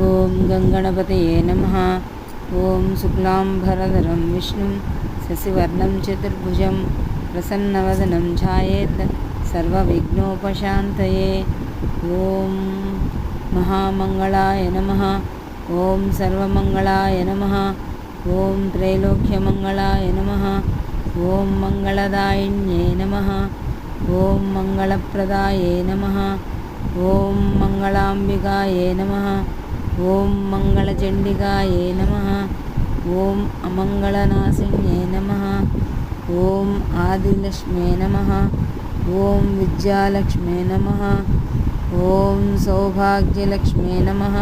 ఓం గంగణపతయే నమః. ఓం శుక్లాంబరధరం విష్ణుం శశివర్ణం చతుర్భుజం ప్రసన్నవదనం ఛాయేత్ సర్వవిఘ్నోపశాంతయే. ఓం మహామంగళాయ నమః. ఓం సర్వమంగళాయ నమః. ఓం త్రైలోక్యమంగళాయ నమః. ఓం మంగళదాయిన్యే నమః. ఓం మంగళప్రదాయే నమః. ఓం మంగళాంబికాయే నమః. ఓం మంగళచండికాయే నమః. ఓం అమంగళనాశిన్యే నమః. ఓం ఆదిలక్ష్మే నమః. ఓం విద్యాలక్ష్మే నమః. ఓం సౌభాగ్యలక్ష్మే నమః.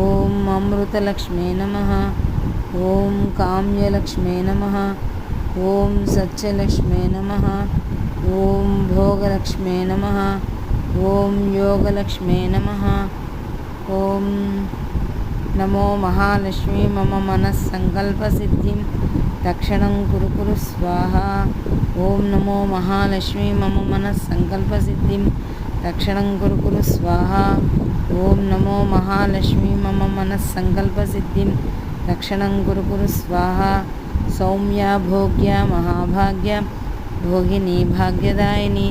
ఓం అమృతలక్ష్మే నమః. ఓం కామ్యలక్ష్మే నమః. ఓం సత్యలక్ష్మే నమః. ఓం భోగలక్ష్మే నమః. ఓం యోగలక్ష్మే నమః. ఓం నమో మహాలక్ష్మీ మమ మనస్సంకల్పసిద్ధిం తక్షణం కురు కురు స్వాహా. ఓం నమో మహాలక్ష్మీ మమ మనస్సంకల్పసిద్ధిం తక్షణం కురు కురు స్వాహా. ఓం నమో మహాలక్ష్మీ మమ మనస్సంకల్పసిద్ధిం తక్షణం కురు కురు స్వాహా. సౌమ్య భోగ్య మహాభాగ్య భోగిని భాగ్యదాయిని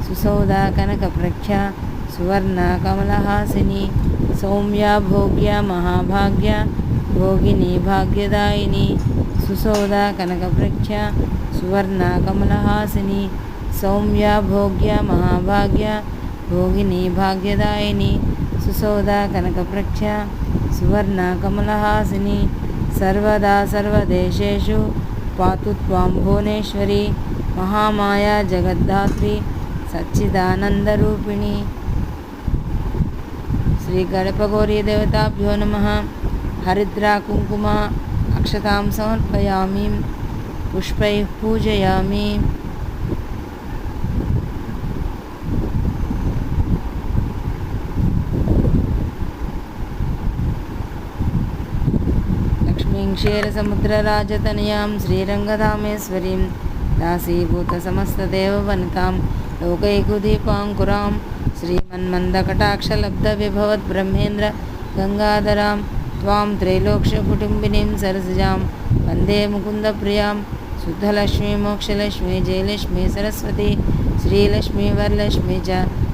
సుసౌదా కనక ప్రఖ్య సువర్ణ కమలహాసిని. సౌమ్య భోగ్య మహాభాగ్య భోగిని భాగ్యదాయిని సుసౌదా కనక ప్రఖ్య సువర్ణ కమలహాసిని. సౌమ్య భోగ్య మహాభాగ్య భోగిని భాగ్యదాయిని సుసౌదా కనక ప్రఖ్య సువర్ణ కమలహాసిని. సర్వదా సర్వదేశేషు పాతు త్వాం భువనేశ్వరి మహామాయా జగద్ధాత్రి సచ్చిదానందరూపిణి. శ్రీ గణపగౌరీ దేవతాభ్యో నమః. హరిద్రా కుంకుమ అక్షతాం సమర్పయామి. పుష్పై పూజయామి. లక్ష్మీం క్షీరసముద్రరాజతనయాం శ్రీరంగధామేశ్వరీం దాసీభూత సమస్తదేవవనితాం లోకైకుదీపాంకురాం శ్రీమన్మందకటాక్షలబ్ధవిభవద్బ్రహ్మేంద్ర గంగాధరాం త్వాం త్రైలోక్యకుటుంబినీం సరసిజాం వందే ముకుందప్రియాం. శుద్ధలక్ష్మీ మోక్షలక్ష్మీ జయలక్ష్మీ సరస్వతి శ్రీలక్ష్మీ వరలక్ష్మీ చ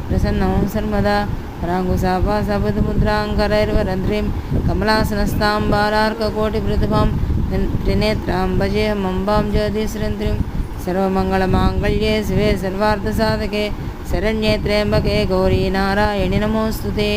ప్రసన్నో సర్వదా. పరాంగుసాపాసబుధముద్రాంకరైర్వరంధ్రీం కమలాసనస్తాం బాలార్కకోటిప్రతిభాం త్రినేత్రాం భజేహమంబాం జ్యోతిస్రంధ్రీం. సర్వమంగళమాంగళ్యే శివే సర్వార్థసాధకే శరణ్యే త్ర్యంబకే గౌరీ నారాయణి నమోస్తుతే.